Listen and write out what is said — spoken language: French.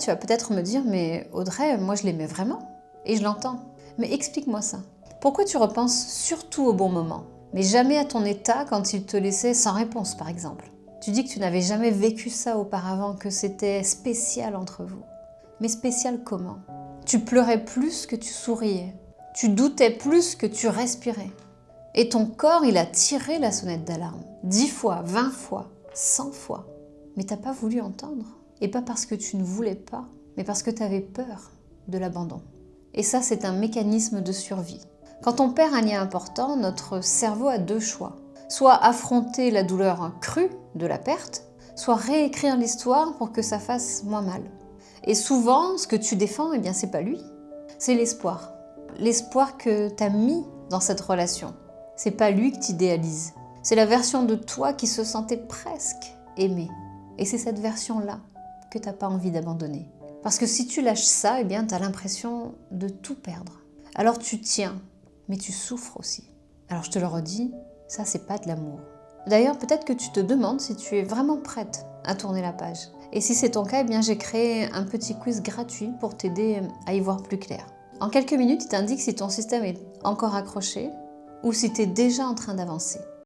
Tu vas peut-être me dire, mais Audrey, moi je l'aimais vraiment. Et je l'entends. Mais explique-moi ça. Pourquoi tu repenses surtout au bon moment, mais jamais à ton état quand il te laissait sans réponse, par exemple? Tu dis que tu n'avais jamais vécu ça auparavant, que c'était spécial entre vous. Mais spécial comment? Tu pleurais plus que tu souriais. Tu doutais plus que tu respirais. Et ton corps, il a tiré la sonnette d'alarme. 10 fois, 20 fois, 100 fois. Mais t'as pas voulu entendre. Et pas parce que tu ne voulais pas, mais parce que tu avais peur de l'abandon. Et ça, c'est un mécanisme de survie. Quand on perd un lien important, notre cerveau a 2 choix. Soit affronter la douleur crue de la perte, soit réécrire l'histoire pour que ça fasse moins mal. Et souvent, ce que tu défends, eh bien, c'est pas lui, c'est l'espoir. L'espoir que tu as mis dans cette relation. C'est pas lui que tu idéalises. C'est la version de toi qui se sentait presque aimée. Et c'est cette version-là que tu n'as pas envie d'abandonner. Parce que si tu lâches ça, eh bien, tu as l'impression de tout perdre. Alors tu tiens, mais tu souffres aussi. Alors je te le redis, ça c'est pas de l'amour. D'ailleurs, peut-être que tu te demandes si tu es vraiment prête à tourner la page. Et si c'est ton cas, eh bien, j'ai créé un petit quiz gratuit pour t'aider à y voir plus clair. En quelques minutes, il t'indique si ton système est encore accroché ou si tu es déjà en train d'avancer.